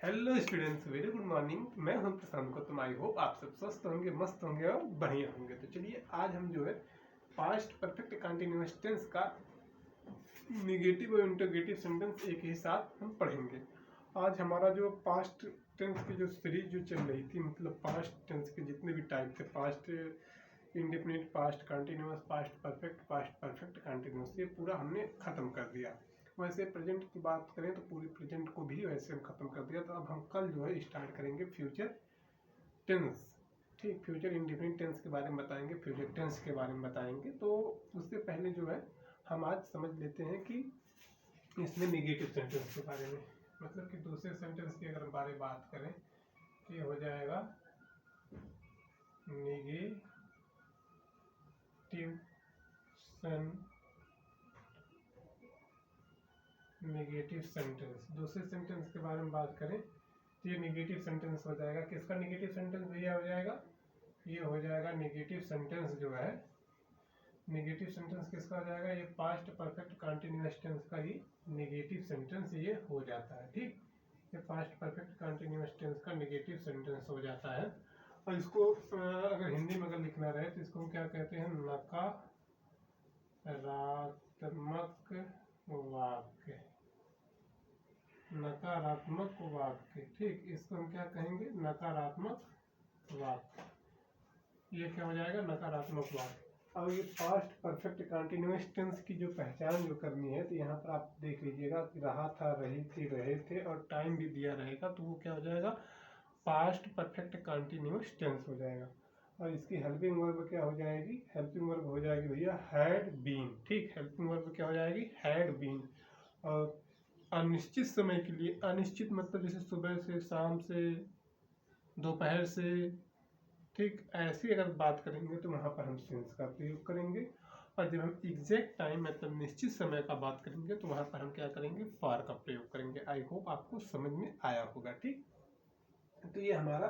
Hello students, very good morning. मैं हूं प्रशांत Gautam. I hope आप सब स्वस्थ होंगे, मस्त होंगे और बढ़िया होंगे। तो चलिए आज हम जो है पास्ट परफेक्ट कंटिन्यूअस टेंस का निगेटिव और इंटरोगेटिव सेंटेंस एक ही साथ हम पढ़ेंगे। आज हमारा जो पास्ट टेंस की जो सीरीज जो चल रही थी, मतलब पास्ट टेंस के जितने भी टाइप थे, past indefinite, past continuous, past perfect continuous, ये पूरा हमने खत्म कर दिया। वैसे प्रेजेंट की बात करें तो पूरी प्रेजेंट को भी वैसे हम खत्म कर दिया। तो अब हम कल जो है स्टार्ट करेंगे फ्यूचर टेंस। ठीक, फ्यूचर इंडेफिनिट टेंस के बारे में बताएंगे, फ्यूचर टेंस के बारे में बताएंगे। तो उससे पहले जो है हम आज समझ लेते हैं कि इसमें निगेटिव सेंटेंस के बारे में, मतलब कि दूसरे सेंटेंस की अगर बारे बात करें तो ये हो जाएगा नेगेटिव सेंटेंस। दूसरे सेंटेंस के बारे में बात करें तो ये नेगेटिव सेंटेंस हो जाएगा। किसका नेगेटिव सेंटेंस भैया हो जाएगा? ये हो जाएगा नेगेटिव सेंटेंस जो है, नेगेटिव सेंटेंस किसका हो जाएगा? ये पास्ट परफेक्ट कंटिन्यूअस टेंस का ही नेगेटिव सेंटेंस ये हो जाता है। ठीक, ये पास्ट परफेक्ट कंटिन्यूअस टेंस का नेगेटिव सेंटेंस हो जाता है। और इसको अगर हिंदी में अगर लिखना रहे तो इसको हम क्या कहते हैं? नकारात्मक वाक्य। नकारात्मक वाक्य, ठीक, इसको हम क्या कहेंगे? नकारात्मक वाक्य। ये क्या हो जाएगा? नकारात्मक वाक्य। अब ये पास्ट परफेक्ट कंटिन्यूअस टेंस की जो पहचान जो करनी है, तो यहाँ पर आप देख लीजिएगा कि रहा था, रही थी, रहे थे और टाइम भी दिया रहेगा, तो वो क्या हो जाएगा? पास्ट परफेक्ट कंटिन्यूअस टेंस हो जाएगा। और इसकी हेल्पिंग वर्ब क्या हो जाएगी? हेल्पिंग वर्ब हो जाएगी भैया हैड बीन। ठीक, हेल्पिंग वर्ब क्या हो जाएगी? Had been. और अनिश्चित समय के लिए, अनिश्चित मतलब जैसे सुबह से, शाम से, दोपहर से, ठीक, ऐसी अगर बात करेंगे तो वहाँ पर हम सिंस का प्रयोग करेंगे। और जब हम एग्जैक्ट टाइम मतलब निश्चित समय का बात करेंगे तो वहाँ पर हम क्या करेंगे? फॉर का प्रयोग करेंगे। आई होप आपको समझ में आया होगा। ठीक, तो ये हमारा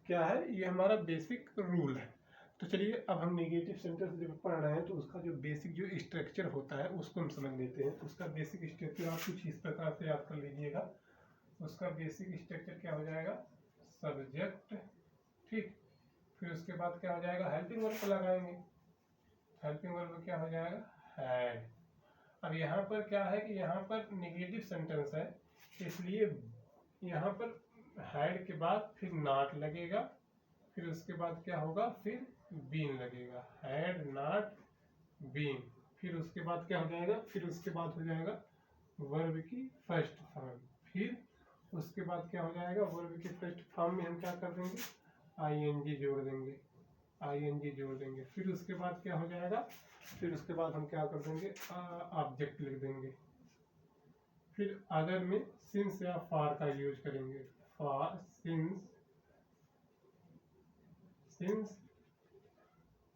क्या है? ये हमारा बेसिक रूल है। तो चलिए अब हम नेगेटिव सेंटेंस जब पढ़ रहे हैं तो उसका जो बेसिक जो स्ट्रक्चर होता है उसको हम समझ लेते हैं। उसका बेसिक स्ट्रक्चर आप कुछ इस प्रकार से याद कर लीजिएगा। उसका बेसिक स्ट्रक्चर क्या हो जाएगा? सब्जेक्ट, ठीक, फिर उसके बाद क्या हो जाएगा? हेल्पिंग वर्ब लगाएंगे। हेल्पिंग वर्ब क्या हो जाएगा? हैड। अब यहाँ पर क्या है कि यहाँ पर नेगेटिव सेंटेंस है, इसलिए यहाँ पर हैड के बाद फिर नॉट लगेगा, फिर उसके बाद क्या होगा? फिर बीन लगेगा। Had not been. फिर उसके बाद क्या हो जाएगा? फिर उसके बाद हो जाएगा वर्ब की फर्स्ट फॉर्म। फिर उसके बाद क्या हो जाएगा? वर्ब की फर्स्ट फॉर्म में हम क्या कर देंगे? आईएनजी जोड़ देंगे, आईएनजी जोड़ देंगे। फिर उसके बाद क्या हो जाएगा? फिर उसके बाद हम क्या कर देंगे? ऑब्जेक्ट लिख देंगे। फिर अदर में सिंस या फॉर का यूज करेंगे। फॉर, सिंस, सिंस,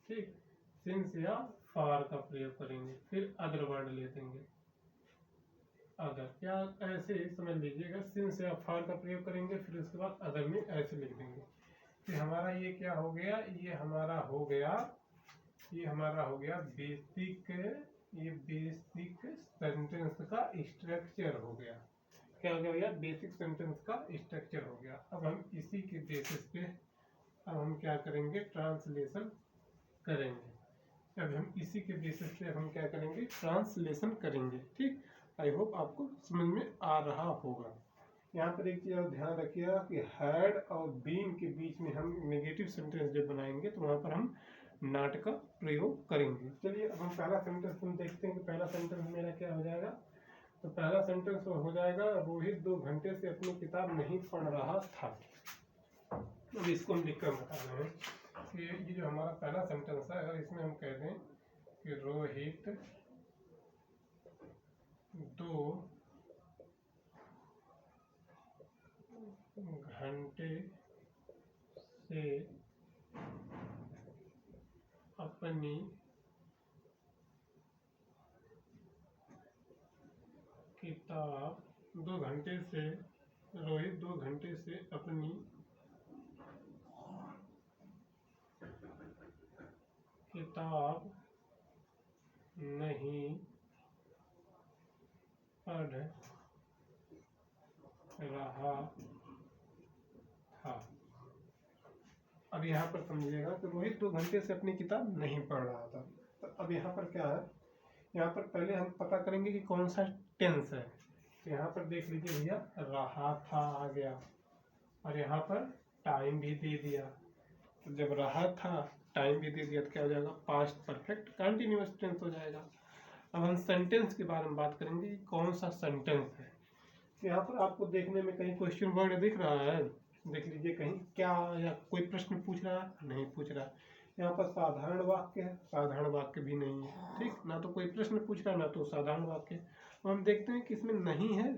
ठीक, सिंस या फॉर का प्रयोग करेंगे। फिर अदर वर्ड ले देंगे। अदर क्या, ऐसे ही समझ लीजिएगा, सिंस या फॉर का प्रयोग करेंगे, फिर उसके बाद अदर में ऐसे लिख देंगे। फिर हमारा ये क्या हो गया? ये हमारा हो गया, ये हमारा हो गया बेसिक, ये बेसिक सेंटेंस का स्ट्रक्चर हो गया। क्या हो गया भैया? बेसिक सेंटेंस का स्ट्रक्चर हो गया। अब हम इसी के बेसिस पे अब हम क्या करेंगे? ट्रांसलेशन करेंगे। अब हम इसी के बेसिस पे हम क्या करेंगे? ट्रांसलेशन करेंगे। ठीक, आई होप आपको समझ में आ रहा होगा। यहाँ पर एक चीज़ और ध्यान रखिएगा कि हैड और बीन के बीच में हम नेगेटिव सेंटेंस जब बनाएंगे तो वहाँ पर हम नॉट का प्रयोग करेंगे। चलिए अब हम पहला सेंटेंस हम देखते हैं कि पहला सेंटेंस मेरा क्या हो जाएगा। तो पहला सेंटेंस हो जाएगा, रोहित 2 घंटे से अपनी किताब नहीं पढ़ रहा था। अब इसको हम लिखकर बता रहे हैं कि ये जो हमारा पहला सेंटेंस है, अगर इसमें हम कह दें कि रोहित 2 घंटे से अपनी किताब, 2 घंटे से, रोहित 2 घंटे से अपनी किताब नहीं पढ़ रहा अब यहाँ पर समझिएगा कि रोहित 2 घंटे से अपनी किताब नहीं पढ़ रहा था। तो अब यहाँ पर क्या है, यहाँ पर पहले हम पता करेंगे कि कौन सा टेंस है। तो यहाँ पर देख लीजिए भैया, रहा था आ गया और यहाँ पर टाइम भी दे दिया। तो जब रहा था टाइम भी दे दिया तो क्या हो जाएगा, पास्ट परफेक्ट कंटिन्यूअस टेंस हो जाएगा। अब हम सेंटेंस के बारे में बात करेंगे कि कौन सा सेंटेंस है। यहाँ पर आपको देखने में कहीं क्वेश्चन वर्ड दिख रहा है, देख लीजिए कहीं क्या, या कोई प्रश्न पूछ रहा है, नहीं पूछ रहा। यहाँ पर साधारण वाक्य है, साधारण वाक्य भी नहीं है, ठीक ना, तो कोई प्रश्न पूछ रहा ना तो साधारण वाक्य। तो हम देखते हैं कि इसमें नहीं है।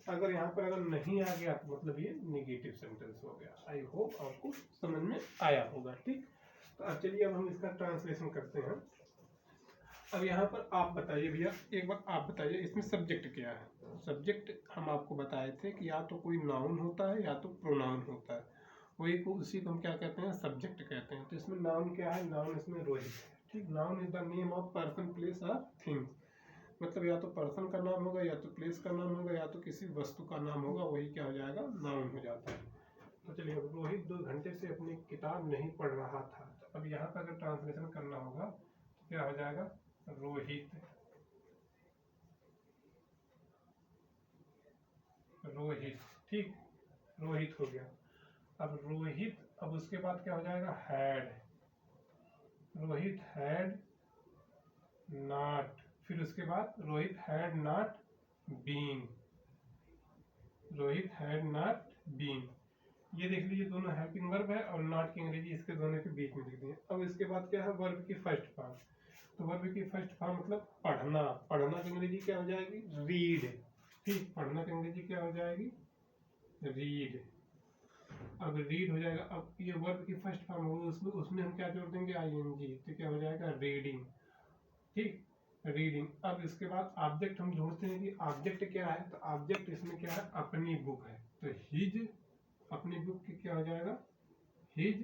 अगर यहाँ पर अगर नहीं आ गया तो मतलब ये नेगेटिव सेंटेंस हो गया। आई होप आपको समझ में आया होगा, ठीक। तो अब चलिए अब हम इसका ट्रांसलेशन करते हैं। अब यहाँ पर आप बताइए भैया, एक बार आप बताइए इसमें सब्जेक्ट क्या है। सब्जेक्ट हम आपको बताए थे कि या तो कोई नाउन होता है या तो प्रोनाउन होता है, वही को उसी को हम क्या कहते हैं, सब्जेक्ट कहते हैं। तो इसमें नाउन क्या है, नाउन इसमें रोहित है, ठीक। Noun is the name of person, place और थिंग, मतलब या तो पर्सन का नाम होगा या तो प्लेस का नाम होगा या तो किसी वस्तु का नाम होगा, वही क्या हो जाएगा, नाउन हो जाता है। तो चलिए, अब रोहित 2 घंटे से अपनी किताब नहीं पढ़ रहा था। तो अब यहाँ पर अगर ट्रांसलेशन करना होगा तो क्या हो जाएगा, रोहित रोहित, ठीक, रोहित हो गया। अब रोहित, अब उसके बाद क्या हो जाएगा, हैड, रोहित हैड नॉट, फिर उसके बाद Rohit had not been, Rohit had not been. ये देख लीजिए दोनों हेल्पिंग वर्ब है और नॉट की अंग्रेजी इसके दोनों के बीच में लिख दी है। अब इसके बाद क्या है, वर्ब की फर्स्ट फॉर्म। तो वर्ब की फर्स्ट फॉर्म मतलब पढ़ना, पढ़ना की अंग्रेजी क्या हो जाएगी, रीड, ठीक, पढ़ना की अंग्रेजी क्या हो जाएगी, रीड। अब रीड हो जाएगा। अब ये वर्ब की फर्स्ट फॉर्म होगी, उसमें हम क्या जोड़ देंगे, आईएनजी, तो क्या हो जाएगा, रीडिंग, ठीक, रीडिंग। अब इसके बाद ऑब्जेक्ट हम ढूंढते हैं कि ऑब्जेक्ट क्या है। तो ऑब्जेक्ट इसमें क्या है, अपनी बुक है, तो हिज, अपनी बुक की क्या हो जाएगा, हिज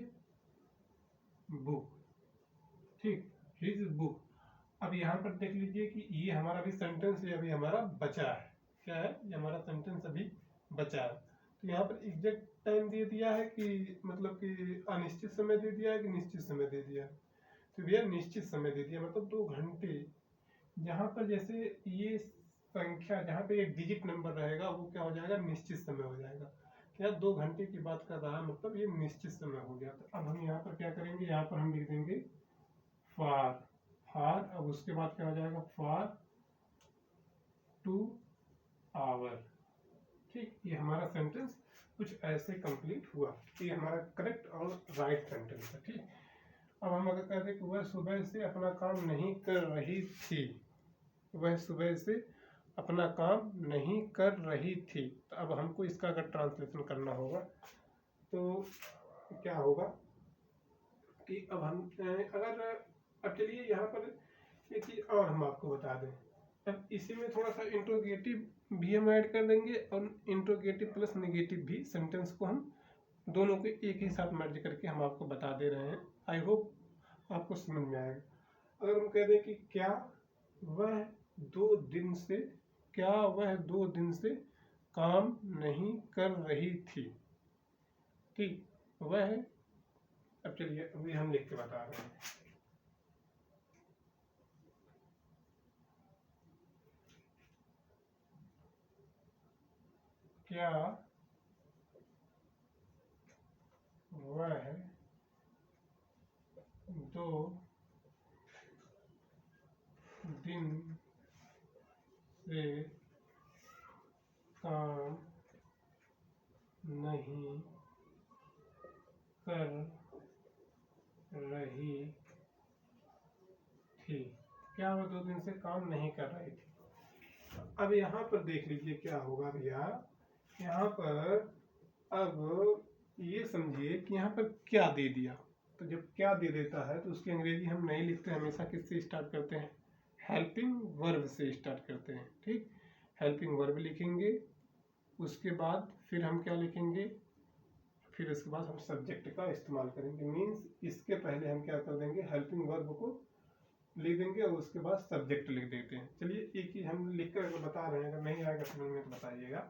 बुक, ठीक, हिज बुक। अब यहाँ पर देख लीजिए कि ये हमारा भी सेंटेंस अभी हमारा बचा है, क्या है, ये हमारा सेंटेंस अभी बचा है। तो यहाँ पर एग्जैक्ट टाइम दे दिया है कि मतलब कि अनिश्चित समय दे दिया है कि निश्चित समय दे दिया है। तो भैया निश्चित समय दे दिया, मतलब 2 घंटे। जहाँ पर जैसे ये संख्या, जहाँ पे एक डिजिट नंबर रहेगा वो क्या हो जाएगा, निश्चित समय हो जाएगा। क्या 2 घंटे की बात कर रहा है, मतलब ये निश्चित समय हो गया। तो अब हम यहाँ पर क्या करेंगे, यहाँ पर हम लिख देंगे फॉर, फॉर, अब उसके बाद क्या हो जाएगा, फॉर 2 आवर, ठीक। ये हमारा सेंटेंस कुछ ऐसे कंप्लीट हुआ, ये हमारा करेक्ट और राइट सेंटेंस है, ठीक। अब हम अगर कहते हैं कि वह सुबह से अपना काम नहीं कर रही थी, वह सुबह से अपना काम नहीं कर रही थी, तो अब हमको इसका अगर ट्रांसलेशन करना होगा तो क्या होगा कि अब हम अगर, अब चलिए यहाँ पर एक चीज़ और हम आपको बता दें। अब इसी में थोड़ा सा इंट्रोगेटिव भी हम ऐड कर देंगे और इंट्रोगेटिव प्लस नेगेटिव भी, सेंटेंस को हम दोनों को एक ही साथ मर्ज करके हम आपको बता दे रहे हैं। आई होप आपको समझ में आएगा। अगर हम कह दें कि क्या वह 2 दिन से, क्या वह 2 दिन से काम नहीं कर रही थी, ठीक, वह, अब चलिए अभी हम लिख के बता रहे हैं। क्या वह 2 दिन से काम नहीं कर रही थी, क्या वह 2 दिन से काम नहीं कर रही थी। अब यहाँ पर देख लीजिए क्या होगा भैया, यहाँ पर अब ये समझिए कि यहाँ पर क्या दे दिया। तो जब क्या दे देता है तो उसकी अंग्रेजी हम नहीं लिखते, हमेशा किससे स्टार्ट करते हैं, हेल्पिंग वर्ब से स्टार्ट करते हैं, ठीक। हेल्पिंग वर्ब लिखेंगे, उसके बाद फिर हम क्या लिखेंगे, फिर उसके बाद हम सब्जेक्ट का इस्तेमाल करेंगे। मीन्स इसके पहले हम क्या कर देंगे, हेल्पिंग वर्ब को लिख देंगे और उसके बाद सब्जेक्ट लिख देते हैं। चलिए एक चीज़ हम लिख कर बता रहे हैं, अगर नहीं आएगा समझ में तो बताइएगा।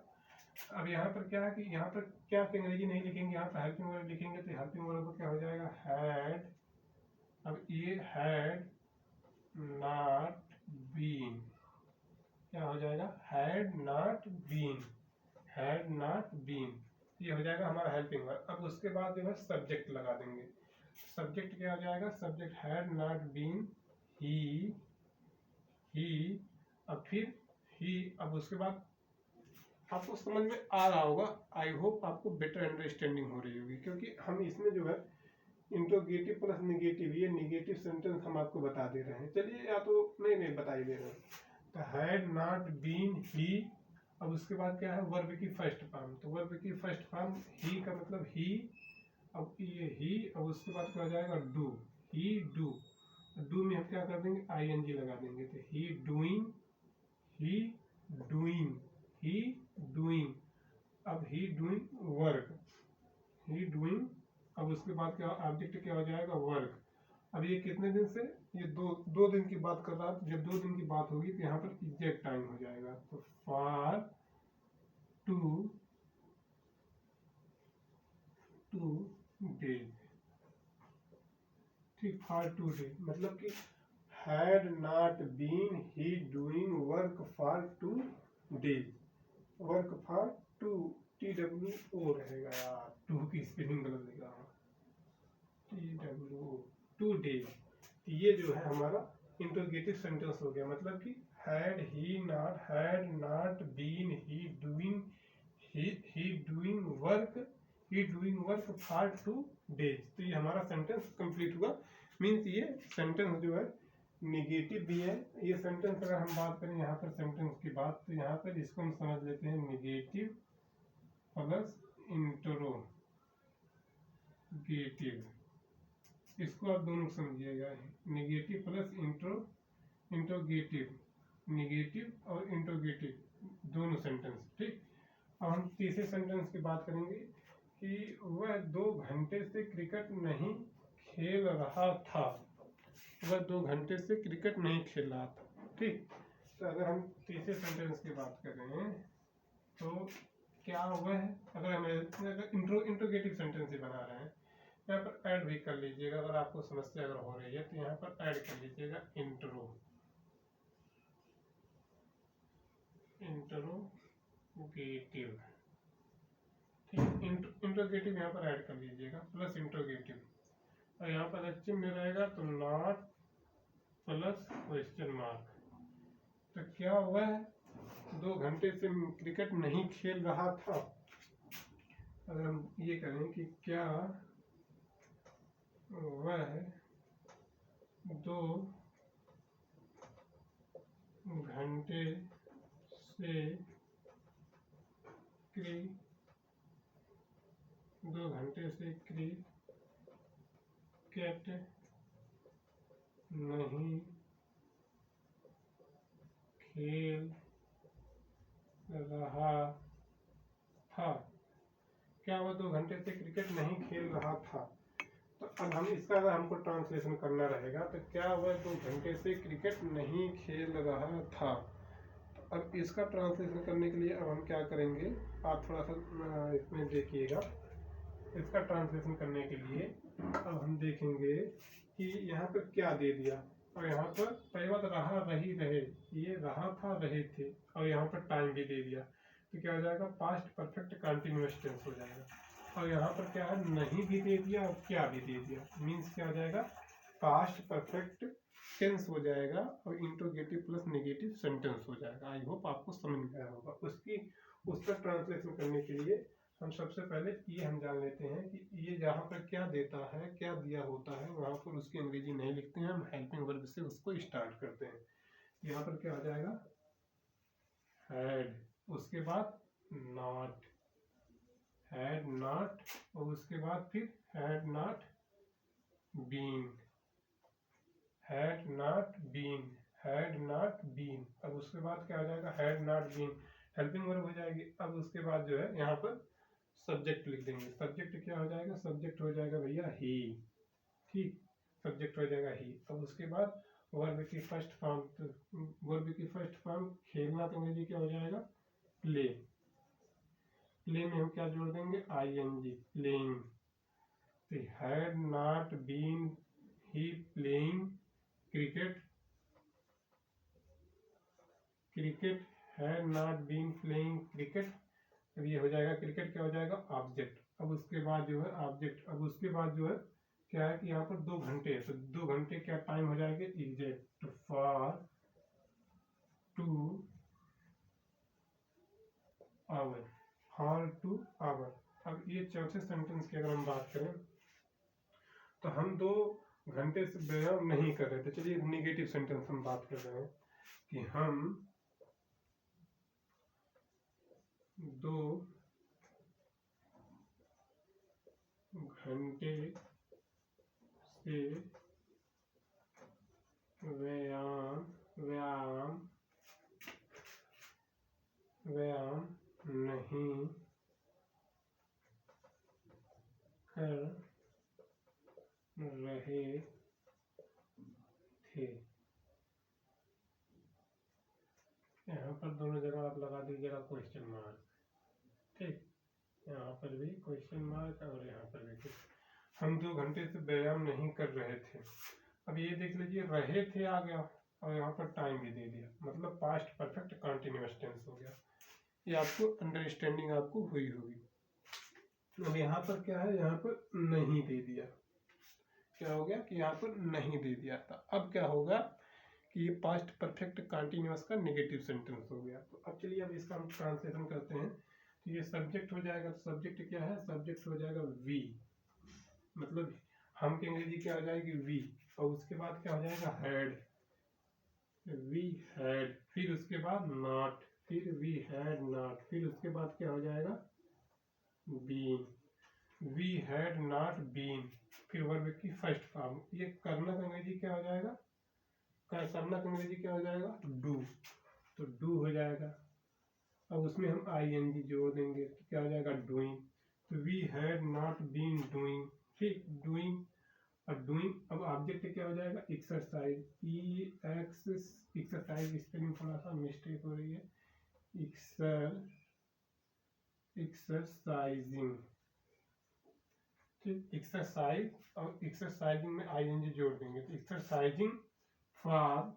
अब यहाँ पर क्या है कि यहाँ पर क्या अंग्रेजी नहीं लिखेंगे, यहाँ पर हेल्पिंग वर्ब लिखेंगे तो हेल्पिंग वर्ब क्या हो जाएगा हैड। अब ये हैड नॉट बीन क्या हो जाएगा had not been, had not been ये हो जाएगा हमारा हेल्पिंग वर्ब। अब उसके बाद जो है सब्जेक्ट लगा देंगे। सब्जेक्ट क्या हो जाएगा, सब्जेक्ट हैड नॉट बीन ही, अब फिर ही। अब उसके बाद आपको समझ में आ रहा होगा, आई होप आपको बेटर अंडरस्टैंडिंग हो रही होगी, क्योंकि हम इसमें जो है इंट्रोगेटिव प्लस निगेटिव, ये निगेटिव सेंटेंस हम आपको बता दे रहे हैं। चलिए या तो नहीं बता ही दे रहे हैं। तो हैड नॉट बीन ही, अब उसके बाद क्या है वर्ब की फर्स्ट फॉर्म, तो वर्ब की फर्स्ट फॉर्म ही का मतलब ही, अब ये ही, अब उसके बाद क्या हो जाएगा डू, ही डू, डू में हम क्या कर देंगे आईएनजी लगा देंगे, तो he doing, he doing, he doing, अब he doing work, he doing, अब उसके बाद क्या ऑब्जेक्ट क्या हो जाएगा वर्क। अब ये कितने दिन से, ये दो दिन की बात कर रहा है, जब 2 दिन की बात होगी तो यहाँ पर एग्जैक्ट टाइम हो जाएगा, तो फॉर 2 डेज, ठीक, फॉर 2 डेज मतलब कि had not been he doing work for 2 days, work for 2 TWO रहेगा यार, 2 की स्पेलिंग गलत लिखा है, TWO 2 डेज। ये जो है हमारा इंट्रोगेटिव सेंटेंस हो गया, मतलब कि had not been he doing work for 2 days. तो ये हमारा सेंटेंस कंप्लीट हुआ। मीन्स ये सेंटेंस जो है निगेटिव भी है। ये सेंटेंस अगर हम बात करें यहाँ पर सेंटेंस की बात, तो यहाँ पर इसको हम समझ लेते हैं निगेटिव प्लस इंट्रोगेटिव, इसको आप दोनों समझिएगा, निगेटिव प्लस इंट्रोगेटिव, निगेटिव और इंट्रोगेटिव दोनों सेंटेंस, ठीक। अब हम तीसरे सेंटेंस की बात करेंगे कि वह 2 घंटे से क्रिकेट नहीं खेल रहा था, वह 2 घंटे से क्रिकेट नहीं खेल रहा था, ठीक। तो अगर हम तीसरे सेंटेंस की बात करें तो क्या वह, अगर हम इंट्रोगेटिव सेंटेंस ही बना रहे हैं, यहाँ पर ऐड भी कर लीजिएगा, अगर आपको समस्या अगर हो रही है तो यहाँ पर ऐड कर लीजिएगा इंट्रोगेटिव, ठीक, इंट्रोगेटिव यहाँ पर ऐड कर लीजिएगा प्लस इंट्रोगेटिव, और यहाँ पर एक्चुअल में रहेगा तो नॉट प्लस क्वेश्चन मार्क। तो क्या वह 2 घंटे से क्रिकेट नहीं खेल रहा था, अगर हम ये करें कि क्या वह 2 घंटे से 2 घंटे से क्रिकेट नहीं खेल रहा था, क्या वह 2 घंटे से क्रिकेट नहीं खेल रहा था। तो अब हम इसका अगर हमको ट्रांसलेशन करना रहेगा तो क्या वह 2 घंटे से क्रिकेट नहीं खेल रहा था। तो अब इसका ट्रांसलेशन करने के लिए अब हम क्या करेंगे, आप थोड़ा सा इसमें देखिएगा। इसका ट्रांसलेशन करने के लिए अब हम देखेंगे कि यहाँ पर क्या दे दिया, और यहाँ पर पहली बात रहा रही रहे, ये रहा था रहे थे, और यहाँ पर टाइम भी दे दिया, तो क्या हो जाएगा पास्ट परफेक्ट कंटिन्यूअस टेंस हो जाएगा। और यहाँ पर क्या है नहीं भी दे दिया और क्या भी दे दिया, मीन्स क्या हो जाएगा पास्ट परफेक्ट टेंस हो जाएगा और इंट्रोगेटिव प्लस नेगेटिव सेंटेंस हो जाएगा। आई होप आपको समझ में आया होगा। उसका ट्रांसलेशन करने के लिए हम सबसे पहले ये हम जान लेते हैं कि ये जहाँ पर क्या देता है, क्या दिया होता है, वहाँ पर उसकी अंग्रेजी नहीं लिखते हैं, हम हेल्पिंग वर्ब से उसको स्टार्ट करते हैं। यहाँ पर क्या हो जाएगा हैड, उसके बाद नॉट, हैड नॉट, और उसके बाद फिर had not been, had not been, had not been. अब उसके बाद क्या हो जाएगा had not been, helping verb हो जाएगी। अब उसके बाद जो है यहाँ पर सब्जेक्ट लिख देंगे। सब्जेक्ट क्या हो जाएगा, सब्जेक्ट हो जाएगा भैया ही, ठीक, सब्जेक्ट हो जाएगा ही। अब उसके बाद वर्ब की फर्स्ट फॉर्म, वर्ब की फर्स्ट फॉर्म खेलना, तो अंग्रेजी क्या हो जाएगा प्ले, प्ले में हम क्या जोड़ देंगे, ING, प्लेइंग। तो had not been he playing cricket, cricket had not been playing cricket. अब ये हो जाएगा क्रिकेट, क्या हो जाएगा, ऑब्जेक्ट। अब उसके बाद जो है ऑब्जेक्ट, अब उसके बाद जो है क्या है कि यहाँ पर 2 घंटे है, तो 2 घंटे क्या टाइम हो जाएगा, exact for 2 hour, for 2 hour. अब ये चौथे सेंटेंस की अगर हम बात करें तो हम 2 घंटे से व्यायाम नहीं कर रहे थे। चलिए निगेटिव सेंटेंस हम बात कर रहे हैं कि हम 2 घंटे से व्यायाम नहीं कर रहे थे। यहाँ पर दोनों जगह आप लगा दीजिएगा क्वेश्चन मार्क, ठीक। यहाँ पर भी क्वेश्चन मार्क और यहाँ पर भी। हम 2 घंटे से व्यायाम नहीं कर रहे थे। अब ये देख लीजिए, रहे थे आ गया और यहाँ पर टाइम भी दे दिया, मतलब पास्ट परफेक्ट कंटिन्यूअस टेंस हो गया। ये आपको अंडरस्टैंडिंग आपको हुई होगी। अब यहाँ पर क्या है, यहाँ पर नहीं दे दिया, क्या हो गया कि यहाँ पर नहीं दे दिया था। अब क्या होगा कि ये पास्ट परफेक्ट कंटिन्यूअस का नेगेटिव सेंटेंस हो गया। तो अब चलिए अब इसका हम ट्रांसलेशन करते हैं। तो ये सब्जेक्ट हो जाएगा, सब्जेक्ट क्या है, सब्जेक्ट हो जाएगा वी, मतलब हम की अंग्रेजी क्या हो जाएगी, वी। और उसके बाद क्या हो जाएगा, हैड, वी हैड। फिर उसके बाद नॉट, फिर वी हैड नॉट। फिर उसके बाद क्या हो जाएगा, been, we had not been. फिर वर्ब की फर्स्ट फॉर्म। ये करना का अंग्रेजी क्या हो जाएगा, करना का अंग्रेजी क्या हो जाएगा, डू। तो डू हो जाएगा। अब उसमें हम ING जोड़ देंगे तो क्या हो जाएगा, डूइंग। तो we had not been doing, ठीक, डूइंग। और डूइंग, अब ऑब्जेक्ट क्या हो जाएगा, एक्सरसाइज, एक्सरसाइज स्पेलिंग थोड़ा सा मिस्टेक हो रही है, एक्सरसाइजिंग, ठीक, एक्सरसाइज। और एक्सरसाइजिंग में ING जोड़ देंगे तो एक्सरसाइजिंग फॉर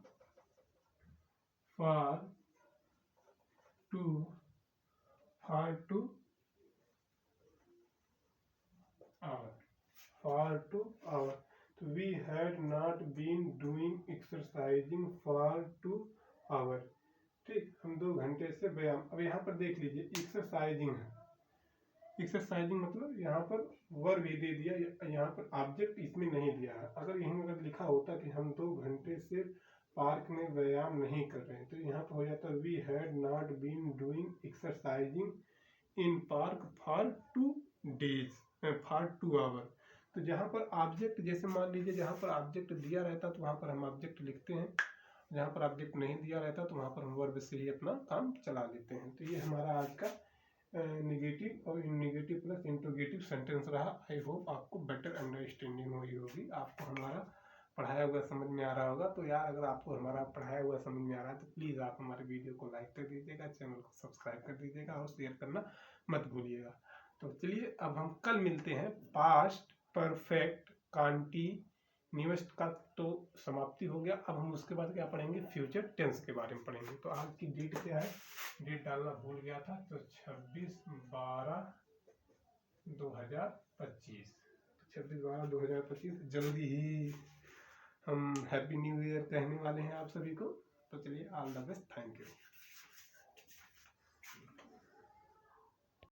2 आवर। तो we had not been doing exercising for 2 hour, ठीक। हम 2 घंटे से व्यायाम। अब यहाँ पर देख लीजिए एक्सरसाइजिंग है, एक्सरसाइजिंग मतलब यहाँ पर वर्ब भी दे दिया, यहाँ पर ऑब्जेक्ट इसमें नहीं दिया है। अगर यहीं अगर लिखा होता कि हम 2 घंटे से पार्क में व्यायाम नहीं कर रहे हैं, तो यहाँ पर हो जाता we had not been doing exercising in park for 2 days, for 2 hour. तो जहाँ पर ऑब्जेक्ट, जैसे मान लीजिए जहाँ पर ऑब्जेक्ट दिया रहता तो वहाँ पर हम ऑब्जेक्ट लिखते हैं, जहाँ पर ऑब्जेक्ट नहीं दिया रहता तो वहाँ पर हम वर्ब से ही अपना काम चला लेते हैं। तो ये हमारा आज का नेगेटिव और नेगेटिव प्लस इंट्रोगेटिव सेंटेंस रहा। आई होप आपको बेटर अंडरस्टैंडिंग हुई होगी, आपको हमारा पढ़ाया हुआ समझ में आ रहा होगा। तो यार अगर आपको हमारा पढ़ाया हुआ समझ में आ रहा है तो प्लीज़ आप हमारे वीडियो को लाइक कर दीजिएगा, चैनल को सब्सक्राइब कर दीजिएगा और शेयर करना मत भूलिएगा। तो चलिए अब हम कल मिलते हैं। पास्ट परफेक्ट कंटीन्यूअस का तो समाप्ति हो गया। अब हम उसके बाद क्या पढ़ेंगे, फ्यूचर टेंस के बारे में पढ़ेंगे। तो आज की डेट क्या है, डेट डालना भूल गया था, तो 26/12/2025, 26/12/2025। जल्दी ही हम हैप्पी न्यू ईयर कहने वाले हैं आप सभी को। तो चलिए all the best, thank you.